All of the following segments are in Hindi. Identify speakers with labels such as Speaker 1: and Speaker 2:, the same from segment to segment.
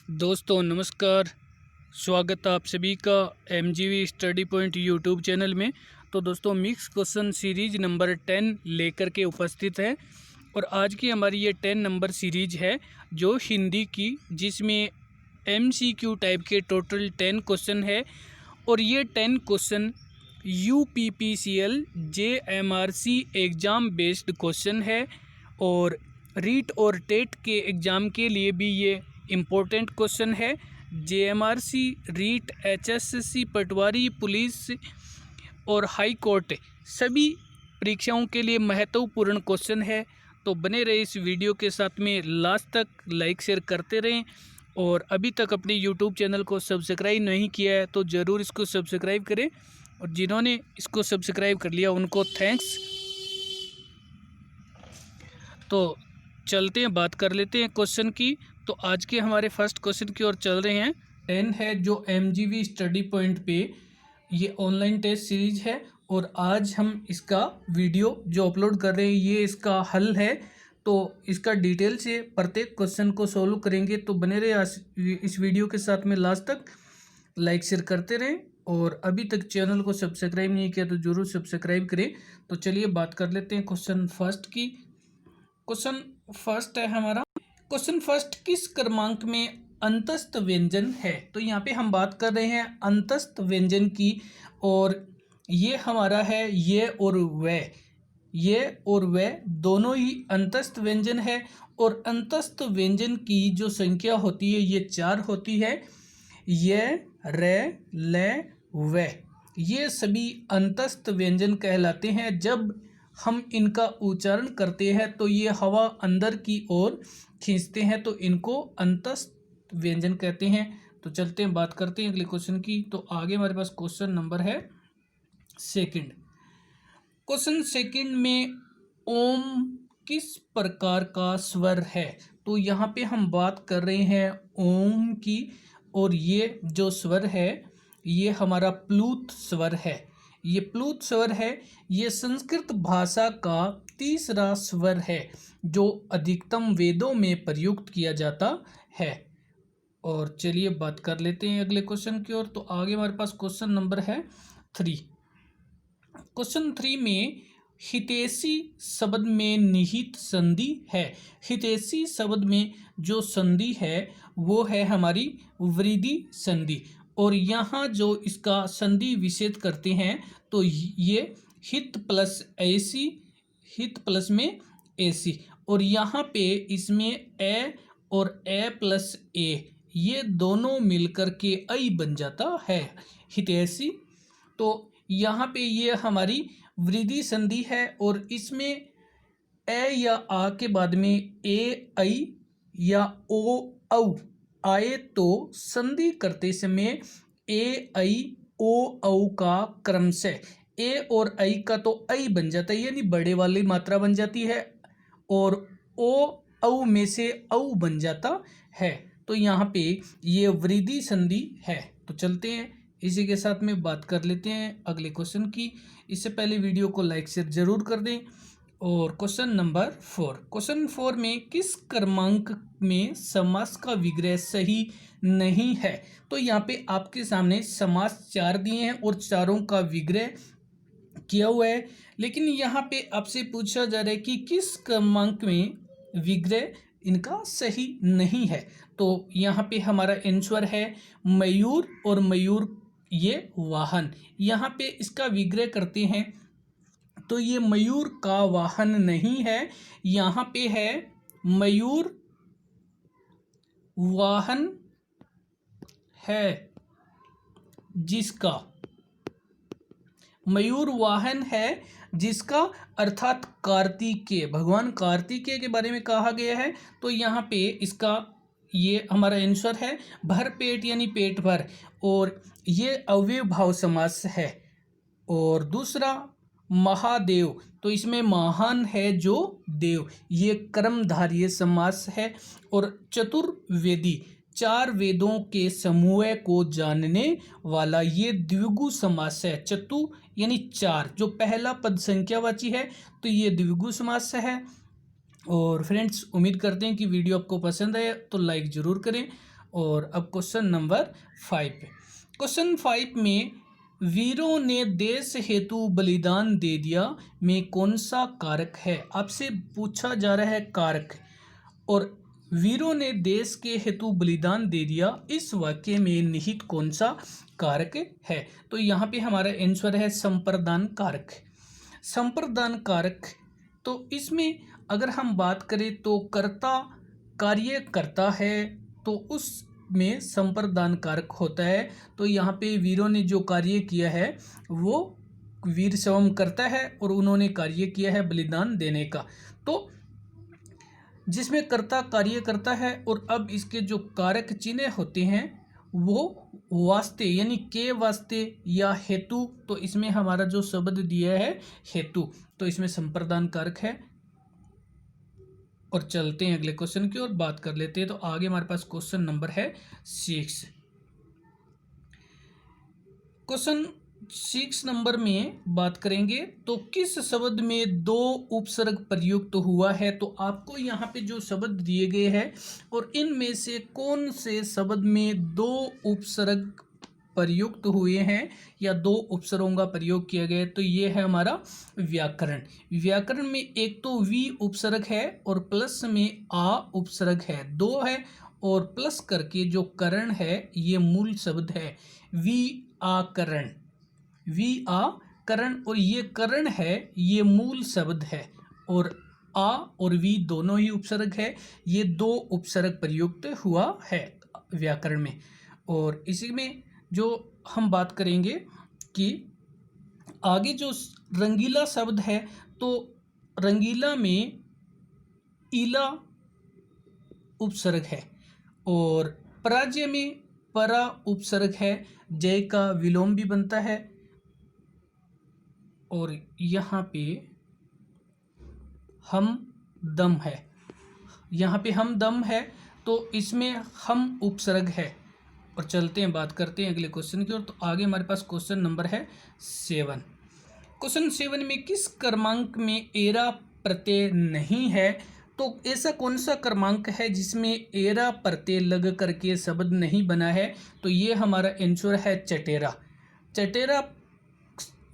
Speaker 1: दोस्तों नमस्कार। स्वागत है आप सभी का एमजीवी स्टडी पॉइंट यूट्यूब चैनल में। तो दोस्तों मिक्स क्वेश्चन सीरीज नंबर 10 लेकर के उपस्थित है और आज की हमारी ये 10 नंबर सीरीज है जो हिंदी की, जिसमें एमसीक्यू टाइप के टोटल 10 क्वेश्चन है और ये 10 question UPPCL JMRC exam based question है और रीट और टेट के एग्ज़ाम के लिए भी ये इम्पोर्टेंट क्वेश्चन है। जेएमआरसी, रीट, एचएससी, पटवारी, पुलिस और हाई कोर्ट सभी परीक्षाओं के लिए महत्वपूर्ण क्वेश्चन है। तो बने रहे इस वीडियो के साथ में लास्ट तक, लाइक शेयर करते रहें और अभी तक अपने यूट्यूब चैनल को सब्सक्राइब नहीं किया है तो ज़रूर इसको सब्सक्राइब करें और जिन्होंने इसको सब्सक्राइब कर लिया उनको थैंक्स। तो चलते हैं, बात कर लेते हैं क्वेश्चन की। तो आज के हमारे फर्स्ट क्वेश्चन की ओर चल रहे हैं। 10 है जो एमजीवी स्टडी पॉइंट पे ये ऑनलाइन टेस्ट सीरीज है और आज हम इसका वीडियो जो अपलोड कर रहे हैं ये इसका हल है। तो इसका डिटेल से प्रत्येक क्वेश्चन को सोल्व करेंगे। तो बने रहे इस वीडियो के साथ में लास्ट तक, लाइक शेयर करते रहें और अभी तक चैनल को सब्सक्राइब नहीं किया तो ज़रूर सब्सक्राइब करें। तो चलिए बात कर लेते हैं क्वेश्चन फर्स्ट की। क्वेश्चन फर्स्ट है हमारा, क्वेश्चन फर्स्ट किस क्रमांक में अंतस्थ व्यंजन है। तो यहाँ पे हम बात कर रहे हैं अंतस्थ व्यंजन की और ये हमारा है ये और वह, ये और वह दोनों ही अंतस्थ व्यंजन है और अंतस्थ व्यंजन की जो संख्या होती है ये 4 होती है। ये, रे, ले, व, ये सभी अंतस्थ व्यंजन कहलाते हैं। जब हम इनका उच्चारण करते हैं तो ये हवा अंदर की ओर खींचते हैं तो इनको अंतस्थ व्यंजन कहते हैं। तो चलते हैं, बात करते हैं अगले क्वेश्चन की। तो आगे हमारे पास क्वेश्चन नंबर है सेकंड। क्वेश्चन सेकंड में ओम किस प्रकार का स्वर है। तो यहाँ पे हम बात कर रहे हैं ओम की और ये जो स्वर है ये हमारा प्लूत स्वर है। ये प्लूत स्वर है, ये संस्कृत भाषा का तीसरा स्वर है जो अधिकतम वेदों में प्रयुक्त किया जाता है। और चलिए बात कर लेते हैं अगले क्वेश्चन की ओर। तो आगे हमारे पास क्वेश्चन नंबर है 3। क्वेश्चन 3 में हितैषी शब्द में निहित संधि है। हितैषी शब्द में जो संधि है वो है हमारी वृद्धि संधि और यहाँ जो इसका संधि विच्छेद करते हैं तो ये हित प्लस ऐसी, हित प्लस में ऐसी और यहाँ पे इसमें ए और ए प्लस ए ये दोनों मिलकर के ऐ बन जाता है हितैषी। तो यहाँ पे ये हमारी वृद्धि संधि है और इसमें ए या आ के बाद में ए, ऐ या ओ, औ आए तो संधि करते समय ए, ऐ, ओ, औ का क्रम से ए और ऐ का तो ऐ बन जाता है, यानी बड़े वाली मात्रा बन जाती है और ओ, औ में से औ बन जाता है। तो यहाँ पे ये वृद्धि संधि है। तो चलते हैं, इसी के साथ में बात कर लेते हैं अगले क्वेश्चन की। इससे पहले वीडियो को लाइक शेयर जरूर कर दें। और क्वेश्चन नंबर 4, क्वेश्चन 4 में किस क्रमांक में समास का विग्रह सही नहीं है। तो यहाँ पे आपके सामने समास 4 दिए हैं और चारों का विग्रह किया हुआ है, लेकिन यहाँ पे आपसे पूछा जा रहा है कि किस क्रमांक में विग्रह इनका सही नहीं है। तो यहाँ पे हमारा आंसर है मयूर और मयूर ये वाहन। यहाँ पे इसका विग्रह करते हैं तो ये मयूर का वाहन नहीं है, यहाँ पे है मयूर वाहन है जिसका, मयूर वाहन है जिसका अर्थात कार्तिकेय, भगवान कार्तिकेय के बारे में कहा गया है। तो यहाँ पे इसका ये हमारा आंसर है भर पेट यानी पेट भर और ये अव्यय भाव समास है। और दूसरा महादेव, तो इसमें महान है जो देव, ये कर्मधारय समास है। और चतुर्वेदी, 4 वेदों के समूह को जानने वाला, ये द्विगु समास है। चतु यानी 4, जो पहला पद संख्यावाची है तो ये द्विगु समास है। और फ्रेंड्स उम्मीद करते हैं कि वीडियो आपको पसंद आए तो लाइक ज़रूर करें और अब क्वेश्चन नंबर 5। क्वेश्चन 5 में वीरों ने देश हेतु बलिदान दे दिया में कौन सा कारक है? आपसे पूछा जा रहा है कारक। और वीरों ने देश के हेतु बलिदान दे दिया, इस वाक्य में निहित कौन सा कारक है? तो यहाँ पे हमारा आंसर है संप्रदान कारक। संप्रदान कारक, तो इसमें अगर हम बात करें तो कर्ता कार्य करता है तो उसमें संप्रदान कारक होता है। तो यहाँ पे वीरों ने जो कार्य किया है वो वीर शवम करता है और उन्होंने कार्य किया है बलिदान देने का। तो जिसमें कर्ता कार्य करता है और अब इसके जो कारक चिन्ह होते हैं वो वास्ते यानी के वास्ते या हेतु, तो इसमें हमारा जो शब्द दिया है हेतु, तो इसमें संप्रदान कारक है। और चलते हैं अगले क्वेश्चन की ओर बात कर लेते हैं। तो आगे हमारे पास क्वेश्चन नंबर है 6। क्वेश्चन 6 नंबर में बात करेंगे तो किस शब्द में दो उपसर्ग प्रयुक्त हुआ है? तो आपको यहाँ पे जो शब्द दिए गए हैं और इनमें से कौन से शब्द में दो उपसर्ग प्रयुक्त हुए हैं या दो उपसर्गों का प्रयोग किया गया है, तो ये है हमारा व्याकरण। व्याकरण में एक तो वी उपसर्ग है और प्लस में आ उपसर्ग है, दो है, और प्लस करके जो करण है ये मूल शब्द है वी आ करण। वी आ करण और ये करण है ये मूल शब्द है, और आ और वी दोनों ही उपसर्ग है। ये दो उपसर्ग प्रयुक्त हुआ है व्याकरण में। और इसी में जो हम बात करेंगे कि आगे जो रंगीला शब्द है, तो रंगीला में ईला उपसर्ग है और पराजय में परा उपसर्ग है, जय का विलोम भी बनता है। और यहाँ पे हम दम है, यहाँ पे हम दम है, तो इसमें हम उपसर्ग है। और चलते हैं बात करते हैं अगले क्वेश्चन की ओर। तो आगे हमारे पास क्वेश्चन नंबर है 7। क्वेश्चन 7 में किस क्रमांक में एरा प्रत्यय नहीं है? तो ऐसा कौन सा क्रमांक है जिसमें एरा प्रत्यय लग करके शब्द नहीं बना है? तो ये हमारा आंसर है चटेरा। चटेरा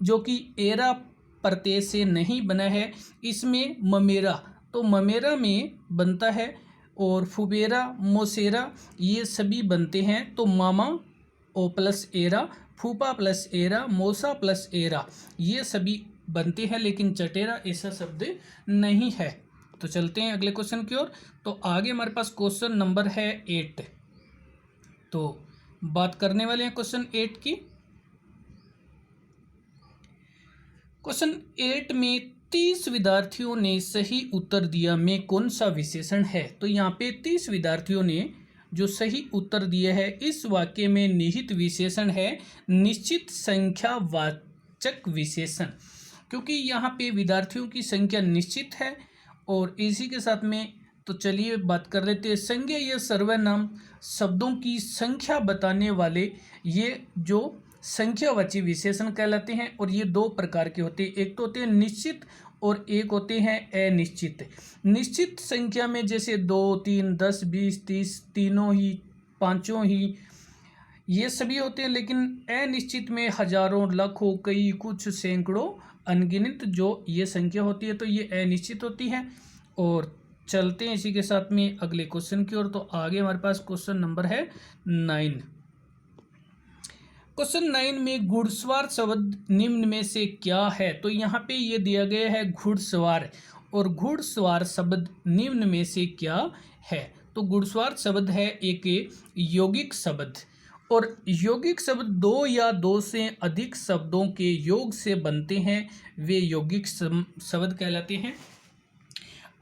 Speaker 1: जो कि एरा प्रत्यय से नहीं बना है, इसमें ममेरा, तो ममेरा में बनता है, और फुबेरा मोसेरा ये सभी बनते हैं। तो मामा ओ प्लस एरा, फूपा प्लस एरा, मोसा प्लस एरा ये सभी बनते हैं, लेकिन चटेरा ऐसा शब्द नहीं है। तो चलते हैं अगले क्वेश्चन की ओर। तो आगे हमारे पास क्वेश्चन नंबर है 8। तो बात करने वाले हैं क्वेश्चन 8 की। क्वेश्चन 8 में 30 विद्यार्थियों ने सही उत्तर दिया में कौन सा विशेषण है? तो यहाँ पे 30 विद्यार्थियों ने जो सही उत्तर दिया है, इस वाक्य में निहित विशेषण है निश्चित संख्यावाचक विशेषण, क्योंकि यहाँ पे विद्यार्थियों की संख्या निश्चित है। और इसी के साथ में तो चलिए बात कर लेते हैं संज्ञा या सर्वनाम शब्दों की संख्या बताने वाले ये जो संख्यावाची विशेषण कहलाते हैं। और ये दो प्रकार के होते हैं, एक तो होते हैं निश्चित और एक होते हैं अनिश्चित। निश्चित संख्या में जैसे 2, 3, 10, 20, 30 तीनों ही, पांचों ही, ये सभी होते हैं। लेकिन अनिश्चित में हजारों, लाखों, कई, कुछ, सैकड़ों, अनगिनत जो ये संख्या होती है, तो ये अनिश्चित होती है। और चलते हैं इसी के साथ में अगले क्वेश्चन की ओर। तो आगे हमारे पास क्वेश्चन नंबर है 9। क्वेश्चन 9 में घुड़सवार शब्द निम्न में से क्या है? तो यहाँ पे ये दिया गया है घुड़सवार, और घुड़सवार शब्द निम्न में से क्या है? तो घुड़सवार शब्द है एक यौगिक शब्द, और यौगिक शब्द दो या दो से अधिक शब्दों के योग से बनते हैं, वे यौगिक शब्द कहलाते हैं।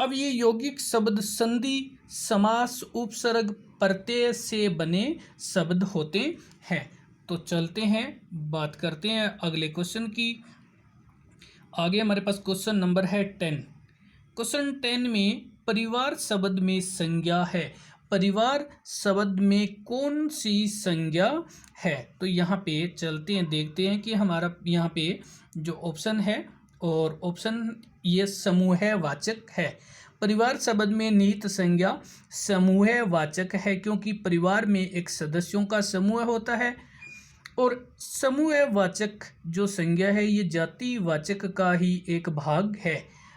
Speaker 1: अब ये यौगिक शब्द संधि, समास, उपसर्ग, प्रत्यय से बने शब्द होते हैं। तो चलते हैं बात करते हैं अगले क्वेश्चन की। आगे हमारे पास क्वेश्चन नंबर है 10। क्वेश्चन 10 में परिवार शब्द में संज्ञा है। परिवार शब्द में कौन सी संज्ञा है? तो यहाँ पे चलते हैं, देखते हैं कि हमारा यहाँ पे जो ऑप्शन है, और ऑप्शन ये समूहवाचक है। परिवार शब्द में निहित संज्ञा समूहवाचक है, क्योंकि परिवार में एक सदस्यों का समूह होता है। और समूहवाचक जो संज्ञा है ये जातिवाचक का ही एक भाग है।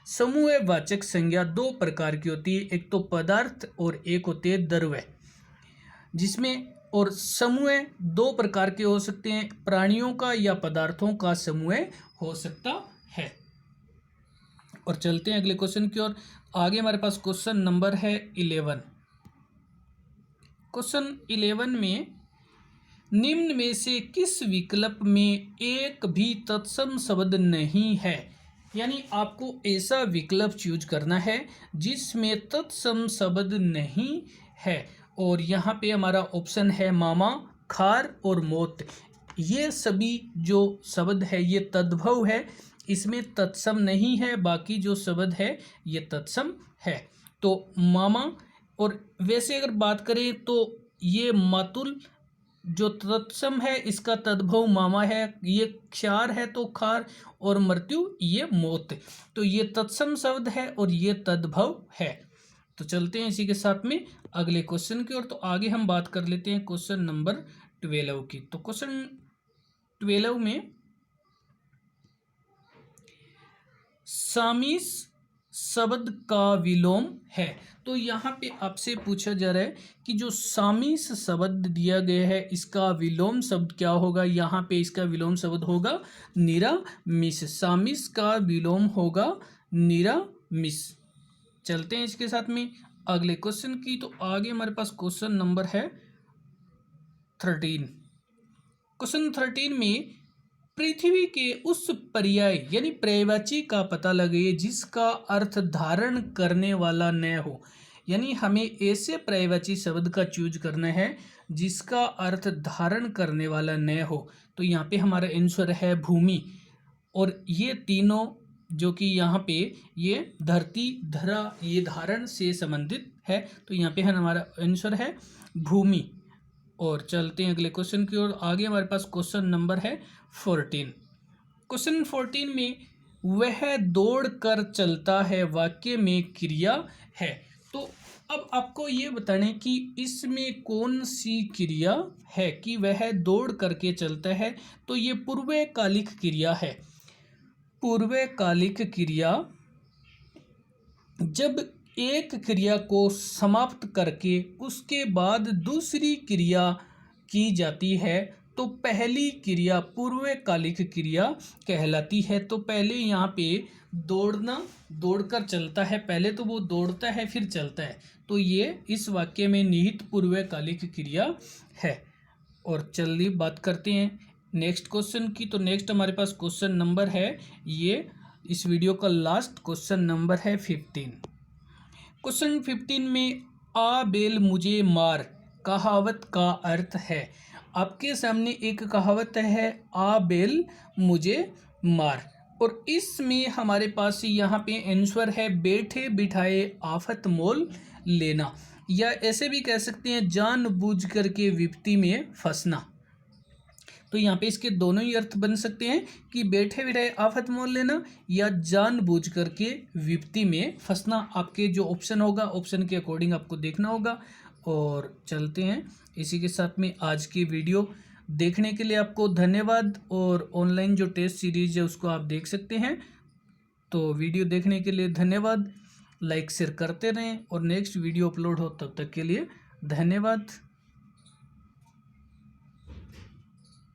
Speaker 1: समूहवाचक संज्ञा दो प्रकार की होती है, एक तो पदार्थ और एक होती है द्रव्य, जिसमें और समूह दो प्रकार के हो सकते हैं, प्राणियों का या पदार्थों का समूह हो सकता है। और चलते हैं अगले क्वेश्चन की ओर। आगे हमारे पास क्वेश्चन नंबर है 11। क्वेश्चन 11 में निम्न में से किस विकल्प में एक भी तत्सम शब्द नहीं है, यानी आपको ऐसा विकल्प चूज करना है जिसमें तत्सम शब्द नहीं है। और यहाँ पे हमारा ऑप्शन है मामा, खार और मौत। ये सभी जो शब्द है ये तद्भव है, इसमें तत्सम नहीं है, बाकी जो शब्द है ये तत्सम है। तो मामा, और वैसे अगर बात करें तो ये मातुल जो तत्सम है इसका तद्भव मामा है, ये क्षार है तो खार, और मृत्यु ये मौत। तो ये तत्सम शब्द है और ये तद्भव है। तो चलते हैं इसी के साथ में अगले क्वेश्चन की ओर। तो आगे हम बात कर लेते हैं क्वेश्चन नंबर 12 की। तो क्वेश्चन 12 में सामीस शब्द का विलोम है। तो यहाँ पे आपसे पूछा जा रहा है कि जो सामीस शब्द दिया गया है इसका विलोम शब्द क्या होगा। यहाँ पे इसका विलोम शब्द होगा निरामिष। सामीस का विलोम होगा निरामिष। चलते हैं इसके साथ में अगले क्वेश्चन की। तो आगे हमारे पास क्वेश्चन नंबर है 13। क्वेश्चन 13 में पृथ्वी के उस पर्याय यानी पर्यायवाची का पता लगाइए जिसका अर्थ धारण करने वाला न हो। यानी हमें ऐसे पर्यायवाची शब्द का चूज करना है जिसका अर्थ धारण करने वाला न हो। तो यहाँ पे हमारा आंसर है भूमि। और ये तीनों जो कि यहाँ पे ये धरती, धरा, ये धारण से संबंधित है। तो यहाँ पे हमारा आंसर है भूमि। और चलते हैं अगले क्वेश्चन की ओर। आगे हमारे पास क्वेश्चन नंबर है 14। क्वेश्चन 14 में वह दौड़ कर चलता है वाक्य में क्रिया है। तो अब आपको ये बताने कि इसमें कौन सी क्रिया है कि वह दौड़ करके चलता है। तो ये पूर्वकालिक क्रिया है। पूर्वकालिक क्रिया जब एक क्रिया को समाप्त करके उसके बाद दूसरी क्रिया की जाती है तो पहली क्रिया पूर्वकालिक क्रिया कहलाती है। तो पहले यहाँ पे दौड़ना, दौड़कर चलता है, पहले तो वो दौड़ता है फिर चलता है। तो ये इस वाक्य में निहित पूर्वकालिक क्रिया है। और चलिए बात करते हैं नेक्स्ट क्वेश्चन की। तो नेक्स्ट हमारे पास क्वेश्चन नंबर है, ये इस वीडियो का लास्ट क्वेश्चन नंबर है 15। क्वेश्चन 15 में आ बेल मुझे मार कहावत का अर्थ है। आपके सामने एक कहावत है आ बेल मुझे मार, और इसमें हमारे पास यहाँ पे आंसर है बैठे बिठाए आफत मोल लेना, या ऐसे भी कह सकते हैं जानबूझ करके विपत्ति में फंसना। तो यहाँ पे इसके दोनों ही अर्थ बन सकते हैं कि बैठे बिठाए आफत मोल लेना या जानबूझ करके विपत्ति में फंसना। आपके जो ऑप्शन होगा ऑप्शन के अकॉर्डिंग आपको देखना होगा। और चलते हैं इसी के साथ में आज की वीडियो देखने के लिए आपको धन्यवाद। और ऑनलाइन जो टेस्ट सीरीज है उसको आप देख सकते हैं। तो वीडियो देखने के लिए धन्यवाद। लाइक शेयर करते रहें और नेक्स्ट वीडियो अपलोड हो तब तक के लिए धन्यवाद।